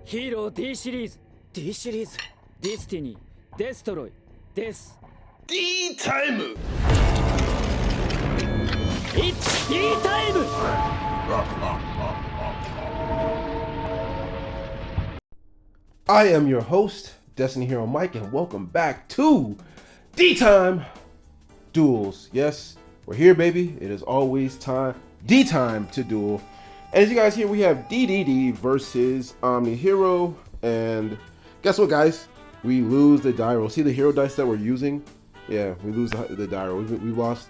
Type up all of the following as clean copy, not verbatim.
ヒーロー D シリーズ D シリーズディスティニーデストロイです。 D タイム It's D タイム。 I am your host, Destiny Hero Mike, and welcome back to D-Time Duels. Yes, we're here, baby. It is always time, D-Time to duel. And as you guys hear, we have DDD versus Omni Hero. And guess what, guys? We lose the die roll. See the hero dice that we're using? Yeah, we lose the die roll. We lost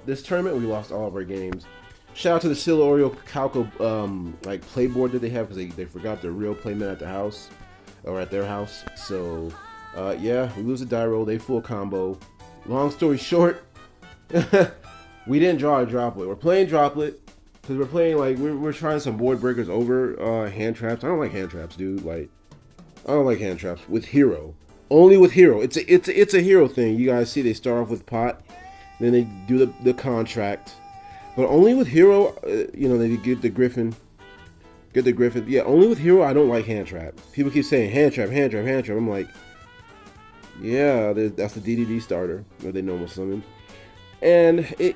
this tournament. We lost all of our games. Shout out to the Silla Oreo Calco like playboard that they have because they forgot their real playmat at the house or at their house. So yeah, we lose the die roll. They full combo. Long story short, we didn't draw a droplet. We're playing droplet because we're playing like we're trying some board breakers over hand traps. I don't like hand traps, dude. Like I don't like hand traps with hero. Only with hero. It's a hero thing. You guys see they start off with pot, then they do the contract, but only with hero. You know, they get the griffin. Get the griffin. Yeah, only with hero I don't like hand trap. People keep saying hand trap, hand trap, hand trap. I'm like, yeah, that's the DDD starter that they normal summon, and it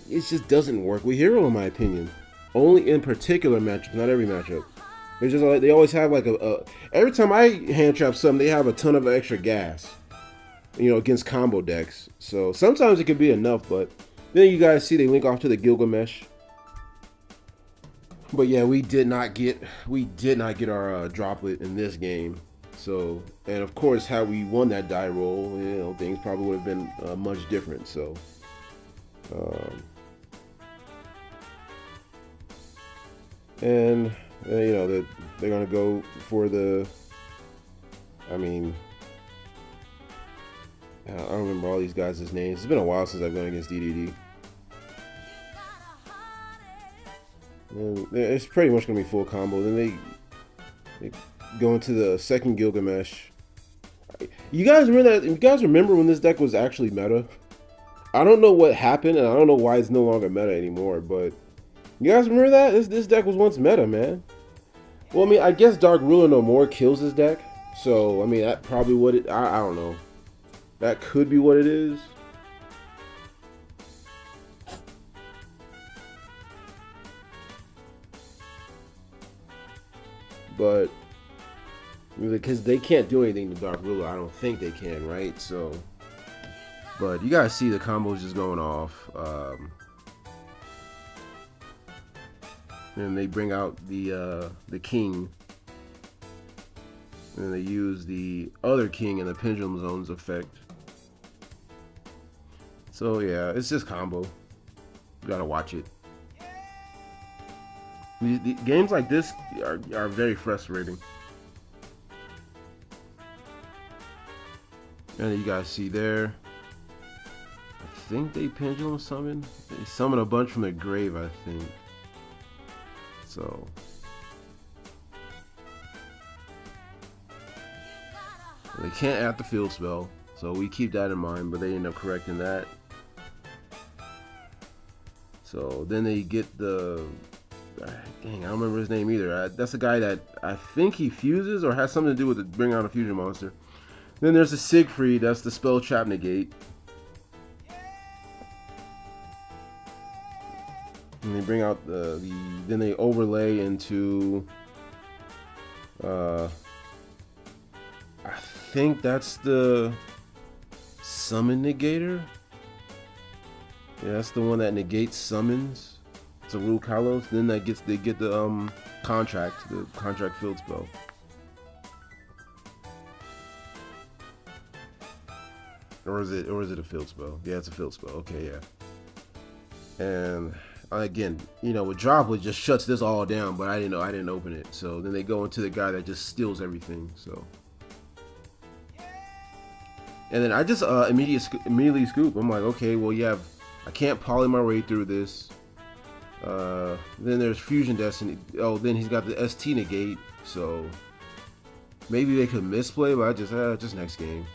just doesn't work with hero in my opinion. Only in particular matchups, not every matchup. It's just like they always have like every time I hand trap something, they have a ton of extra gas, against combo decks. So sometimes it can be enough, but then you guys see they link off to the Gilgamesh. But yeah, we did not get our droplet in this game. So, and of course, how we won that die roll, things probably would have been much different. So, and they're gonna go for the. I mean, I don't remember all these guys' names. It's been a while since I've gone against DDD. And it's pretty much gonna be full combo. Then they go into the second Gilgamesh. You guys remember that? You guys remember when this deck was actually meta? I don't know what happened, and I don't know why it's no longer meta anymore. But you guys remember that this deck was once meta, man. Well, I mean, I guess Dark Ruler No More kills this deck, so I mean that probably what it. I don't know. That could be what it is. But because they can't do anything to Dark Ruler, I don't think they can, right? So, but you guys see the combos just going off. And they bring out the king, and they use the other king in the Pendulum Zones effect. So yeah, it's just combo. You gotta watch it. The games like this are very frustrating. And you guys see there, I think they pendulum summon. They summon a bunch from the grave, I think. So they can't add the field spell, so we keep that in mind, but they end up correcting that. So then they get the dang, I don't remember his name either. That's the guy that I think he fuses or has something to do with it, bring out a fusion monster. Then there's the Siegfried, that's the spell trap negate. And they bring out then they overlay into I think that's the summon negator. Yeah, that's the one that negates summons. It's a Rule Kalos. Then they get the contract field spell. Or is it a field spell? Yeah, it's a field spell. Okay, yeah. And again, with Droplet just shuts this all down, but I didn't open it. So then they go into the guy that just steals everything. So, and then I just immediately scoop. I'm like, okay, well, I can't poly my way through this. Then there's Fusion Destiny. Oh, then he's got the ST negate. So maybe they could misplay, but I just next game.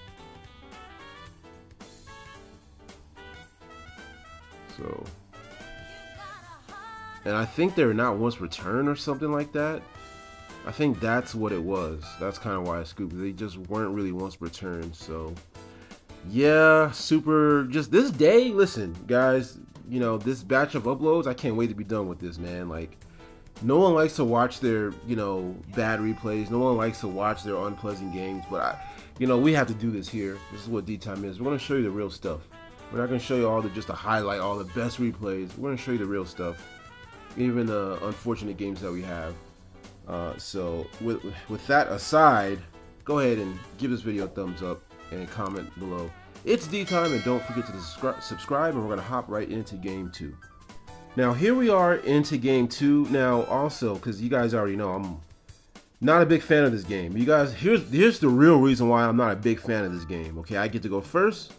So, and I think they're not once return or something like that. I think that's what it was. That's kind of why I scooped. They just weren't really once per turn. So yeah, super. Just this day. Listen, guys. You know, this batch of uploads. I can't wait to be done with this, man. Like, no one likes to watch their, you know, bad replays. No one likes to watch their unpleasant games. But we have to do this here. This is what D time is. We're gonna show you the real stuff. We're not gonna show you all the just to highlight all the best replays. We're gonna show you the real stuff, even the unfortunate games that we have. So with that aside, go ahead and give this video a thumbs up and comment below. It's D time, and don't forget to subscribe. And we're gonna hop right into game 2. Now here we are into game 2. Now also, because you guys already know I'm not a big fan of this game. You guys, here's the real reason why I'm not a big fan of this game. Okay, I get to go first,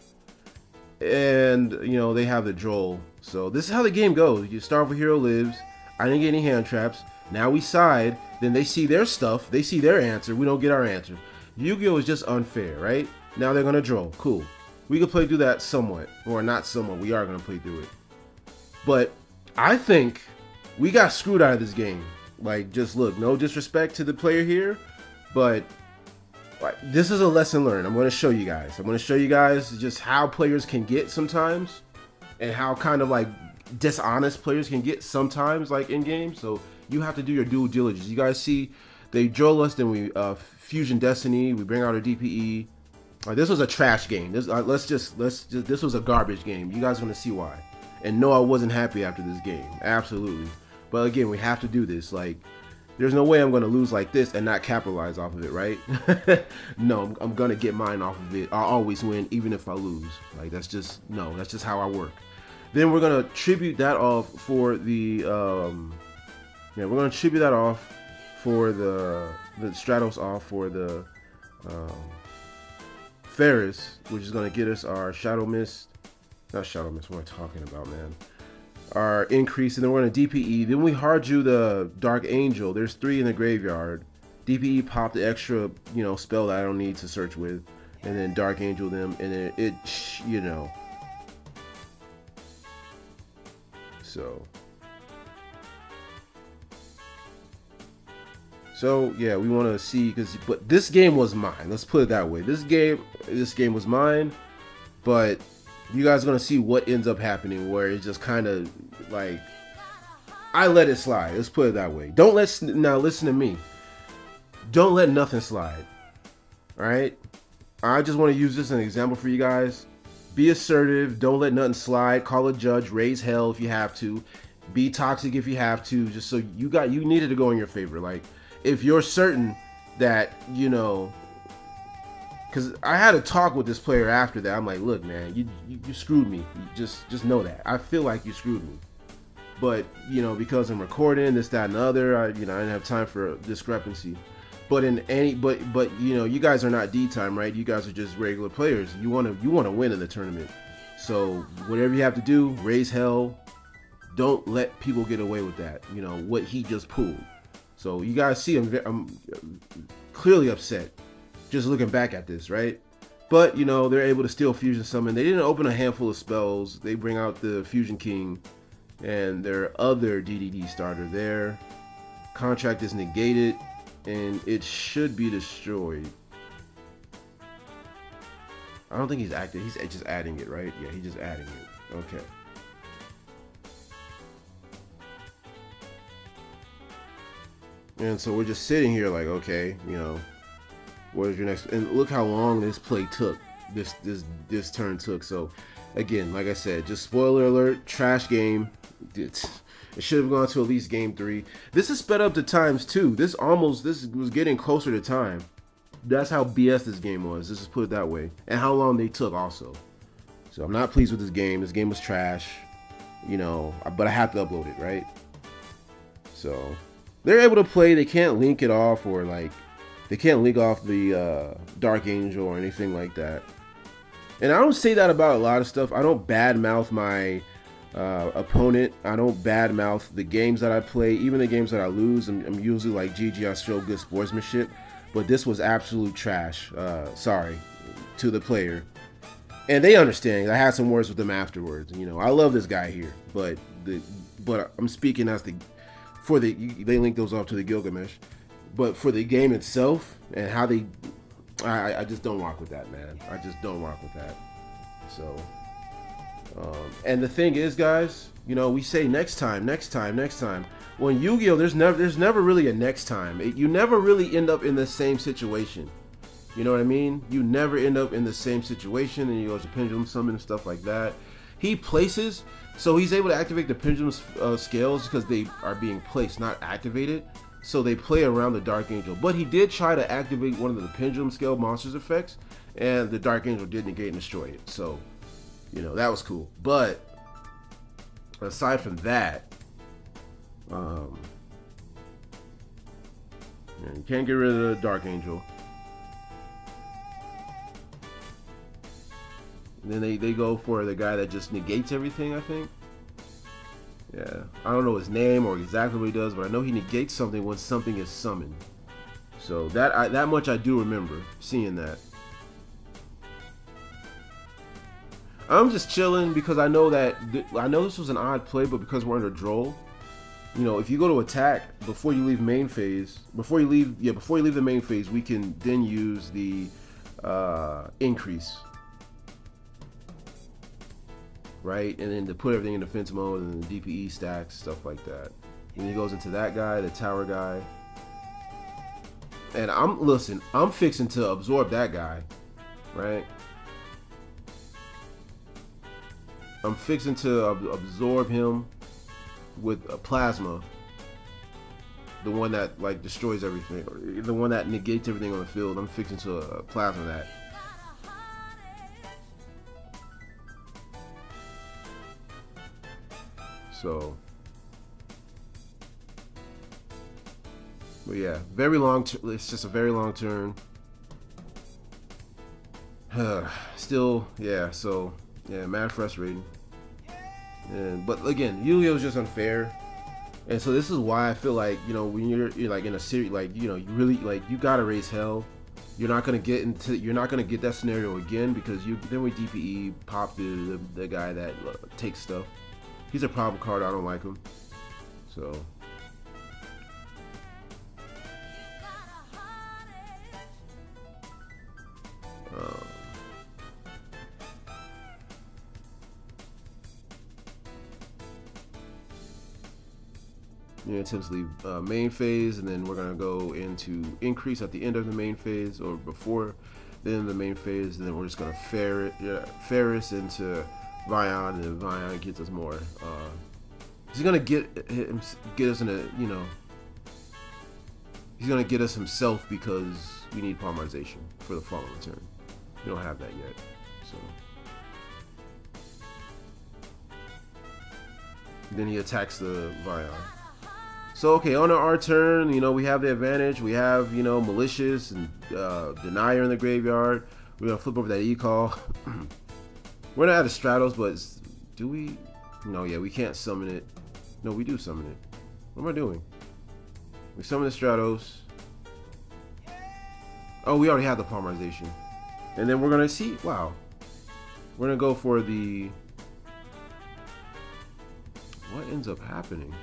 and you know they have the droll. So this is how the game goes. You start with hero lives. I didn't get any hand traps. Now we side. Then they see their stuff. They see their answer. We don't get our answer. Yu-Gi-Oh is just unfair, right? Now they're gonna droll. Cool. We can play through that somewhat, or not somewhat. We are gonna play through it. But I think we got screwed out of this game. Like, just look, no disrespect to the player here, but like, this is a lesson learned. I'm going to show you guys. I'm going to show you guys just how players can get sometimes, and how kind of like dishonest players can get sometimes, like in games. So you have to do your due diligence. You guys see, they drill us, then we Fusion Destiny. We bring out our DPE. This was a trash game. This this was a garbage game. You guys are going to see why. And no, I wasn't happy after this game. Absolutely. But again, we have to do this. Like, there's no way I'm going to lose like this and not capitalize off of it, right? No, I'm going to get mine off of it. I'll always win, even if I lose. Like, that's just how I work. Then we're going to tribute that off for the, we're going to tribute that off for the Stratos off for the Ferris, which is going to get us our Shadow Mist. Not Shadow Mist, what am I talking about, man? Our increase, and then we're going to DPE. Then we hard drew the Dark Angel. There's 3 in the graveyard. DPE popped the extra, spell that I don't need to search with. And then Dark Angel them, and then it. So yeah, we want to see, but this game was mine. Let's put it that way. This game was mine, but you guys are going to see what ends up happening, where it's just kind of like, I let it slide. Let's put it that way. Now listen to me. Don't let nothing slide. All right? I just want to use this as an example for you guys. Be assertive. Don't let nothing slide. Call a judge. Raise hell if you have to. Be toxic if you have to. Just so you needed to go in your favor. Like, if you're certain that, because I had a talk with this player after that. I'm like, look, man, you screwed me. Just know that. I feel like you screwed me. But, because I'm recording, this, that, and the other, I didn't have time for a discrepancy. But you guys are not D-time, right? You guys are just regular players. You want to win in the tournament. So whatever you have to do, raise hell. Don't let people get away with that. What he just pulled. So you guys see, I'm clearly upset just looking back at this, right? But, they're able to steal Fusion Summon. They didn't open a handful of spells. They bring out the Fusion King and their other DDD starter there. Contract is negated, and it should be destroyed. I don't think he's active. He's just adding it, right? Yeah, he's just adding it. Okay. And so we're just sitting here like, okay, what is your next? And look how long this play took. This turn took. So again, like I said, just spoiler alert, trash game. It should have gone to at least game 3. This is sped up to times 2. This was getting closer to time. That's how BS this game was. Let's just put it that way. And how long they took also. So I'm not pleased with this game. This game was trash. But I have to upload it, right? So they're able to play. They can't link it off, or like they can't link off the Dark Angel or anything like that. And I don't say that about a lot of stuff. I don't badmouth my opponent. I don't badmouth the games that I play, even the games that I lose. I'm usually like, GG, I show good sportsmanship. But this was absolute trash. Sorry to the player. And they understand. I had some words with them afterwards. I love this guy here, but I'm speaking as they link those off to the Gilgamesh. But for the game itself and how they, I just don't rock with that, man. I just don't rock with that. So, and the thing is, guys, you know, we say next time, next time, next time. Well, in Yu-Gi-Oh, there's never really a next time. You never really end up in the same situation. You know what I mean? You never end up in the same situation, and you go to pendulum summon and stuff like that. He places, so he's able to activate the pendulum scales because they are being placed, not activated. So they play around the Dark Angel. But he did try to activate one of the pendulum scale monsters effects, and the Dark Angel did negate and destroy it. So, you know, that was cool. But aside from that, you can't get rid of the Dark Angel. And then they go for the guy that just negates everything, I think. Yeah, I don't know his name or exactly what he does, but I know he negates something when something is summoned. So that much I do remember seeing that. I'm just chilling because I know that I know this was an odd play, but because we're under Droll, you know, if you go to attack before you leave main phase, before you leave the main phase, we can then use the increase. Right, and then to put everything in defense mode and the DPE stacks, stuff like that. And he goes into that guy, the tower guy. And I'm fixing to absorb that guy, right? I'm fixing to absorb him with a plasma. The one that like destroys everything, or the one that negates everything on the field. I'm fixing to plasma that. So, but yeah, very long. It's just a very long turn. Still, yeah. So, yeah, mad frustrating. But again, Yu-Gi-Oh is just unfair, and so this is why I feel like, you know, when you're like in a series, like, you know, you really like, you gotta raise hell. You're not gonna get that scenario again because then we DPE pop the guy that takes stuff. He's a problem card. I don't like him. So. Yeah, attempts to leave main phase, and then we're gonna go into increase at the end of the main phase or before the end of the main phase, and then we're just gonna Ferris into Vion, and then Vion gets us more. He's gonna get us in a, you know, he's gonna get us himself because we need polymerization for the following turn. We don't have that yet, so. Then he attacks the Vion. So okay, on our turn, you know, we have the advantage. We have, you know, Malicious and Denier in the graveyard. We're gonna flip over that E-Call. We're not out of Stratos, but do we? No, yeah, we can't summon it. No, we do summon it. What am I doing? We summon the Stratos. Oh, we already have the polymerization. And then we're gonna see, wow. We're gonna go for the, what ends up happening?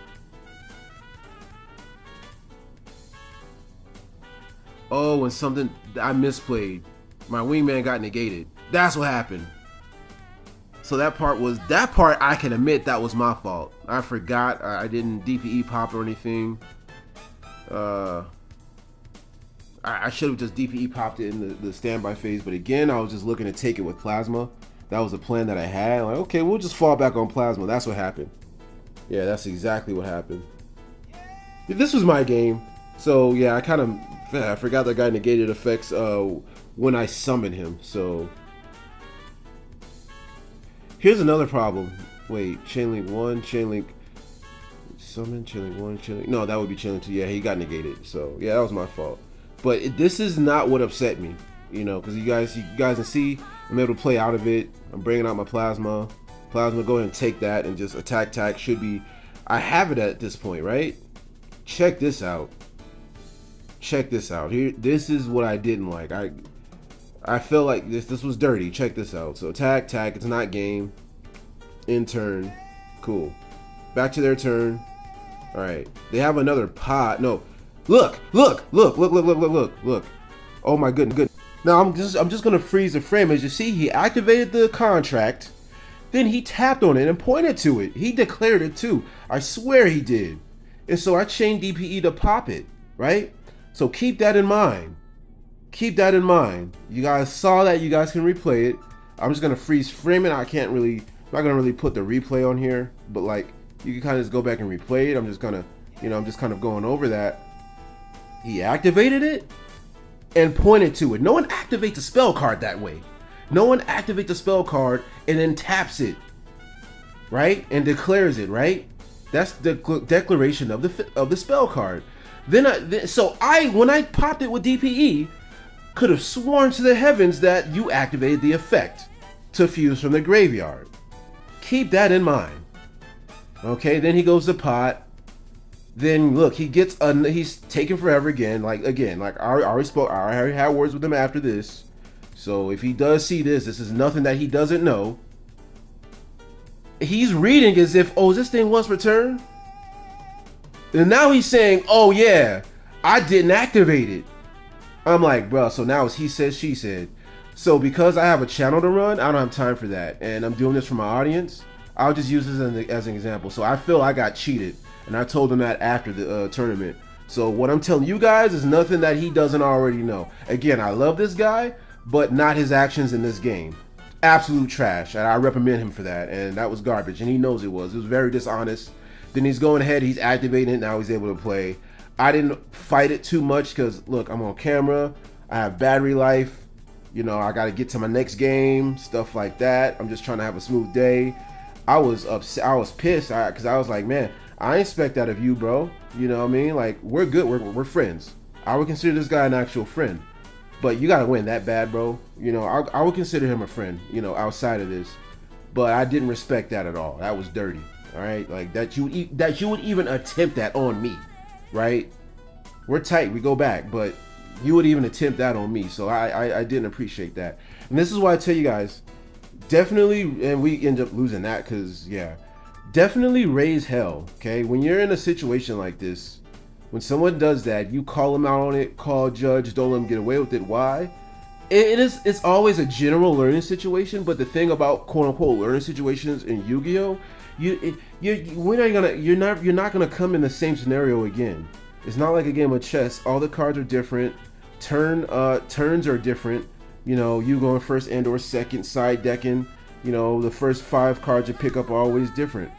Oh, when something, I misplayed. My wingman got negated. That's what happened. So that part I can admit that was my fault. I forgot. I didn't DPE pop or anything. I should have just DPE popped it in the standby phase. But again, I was just looking to take it with plasma. That was the plan that I had. Like, okay, we'll just fall back on plasma. That's what happened. Yeah, that's exactly what happened. This was my game. So yeah, I forgot that guy negated effects when I summoned him. So here's another problem. Wait, Chain Link 1, Chain Link summon, Chain Link 1, Chain Link. No, that would be Chain Link 2. Yeah, he got negated. So yeah, that was my fault. But this is not what upset me, you know, because you guys can see I'm able to play out of it. I'm bringing out my plasma. Plasma, go ahead and take that and just attack. Should be, I have it at this point, right? Check this out. Check this out. Here, this is what I didn't like. I felt like this was dirty. Check this out. So attack. It's not game. In turn. Cool. Back to their turn. All right. They have another pot. No. Look, look, look, look, look, look, look, look, look. Oh my goodness, good. Now I'm just gonna freeze the frame. As you see, he activated the contract, then he tapped on it and pointed to it. He declared it too. I swear he did. And so I chained DPE to pop it, right? So keep that in mind. Keep that in mind. You guys saw that. You guys can replay it. I'm just gonna freeze frame it. I'm not gonna really put the replay on here, but like you can kind of just go back and replay it. I'm just gonna, I'm just kind of going over that. He activated it and pointed to it. No one activates a spell card that way. No one activates a spell card and then taps it, right? And declares it, right? That's the declaration of the spell card. When I popped it with DPE, could have sworn to the heavens that you activated the effect to fuse from the graveyard. Keep that in mind. Okay, then he goes to pot. Then look, he's taking forever again. Like I already had words with him after this. So if he does see this is nothing that he doesn't know. He's reading as if, oh, is this thing once returned? And now he's saying, oh yeah, I didn't activate it. I'm like, bro, so now it's he said, she said. So because I have a channel to run, I don't have time for that. And I'm doing this for my audience. I'll just use this as an example. So I feel I got cheated. And I told him that after the tournament. So what I'm telling you guys is nothing that he doesn't already know. Again, I love this guy, but not his actions in this game. Absolute trash. And I reprimand him for that. And that was garbage. And he knows it was. It was very dishonest. Then he's going ahead. He's activating it. Now he's able to play. I didn't fight it too much because, look, I'm on camera. I have battery life. I got to get to my next game. Stuff like that. I'm just trying to have a smooth day. I was upset. I was pissed because I was like, man, I expect that of you, bro. You know what I mean? Like, we're good. We're friends. I would consider this guy an actual friend. But you got to win that bad, bro. I would consider him a friend, outside of this. But I didn't respect that at all. That was dirty. All right? Like, that you would even attempt that on me. Right? We're tight. We go back. But you would even attempt that on me. So I didn't appreciate that. And this is why I tell you guys, definitely, and we end up losing that because, yeah. Definitely raise hell, okay? When you're in a situation like this, when someone does that, you call them out on it, call judge, don't let them get away with it. Why? It's always a general learning situation, but the thing about quote unquote learning situations in Yu-Gi-Oh, you're not gonna come in the same scenario again. It's not like a game of chess. All the cards are different. Turns are different. You going first and or second, side decking. The first 5 cards you pick up are always different.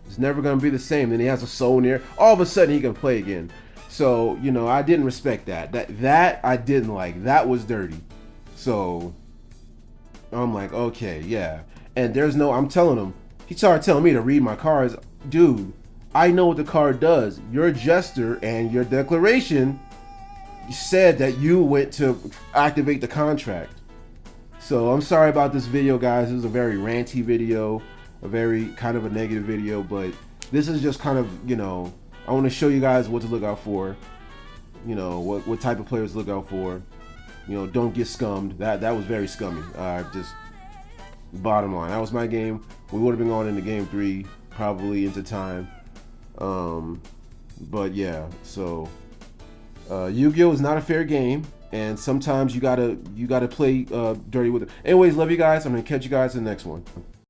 It's never going to be the same. Then he has a soul near. All of a sudden, he can play again. So, I didn't respect that. That I didn't like. That was dirty. So, I'm like, okay, yeah. And I'm telling him, he started telling me to read my cards. Dude, I know what the card does. Your gesture and your declaration said that you went to activate the contract. So I'm sorry about this video, guys. This is a very ranty video, a very kind of a negative video, but this is just kind of, I want to show you guys what to look out for, what type of players to look out for. Don't get scummed. That was very scummy. Just bottom line, that was my game. We would have been going into game 3, probably into time. But yeah, so Yu-Gi-Oh is not a fair game. And sometimes you gotta play dirty with it. Anyways, love you guys. I'm gonna catch you guys in the next one.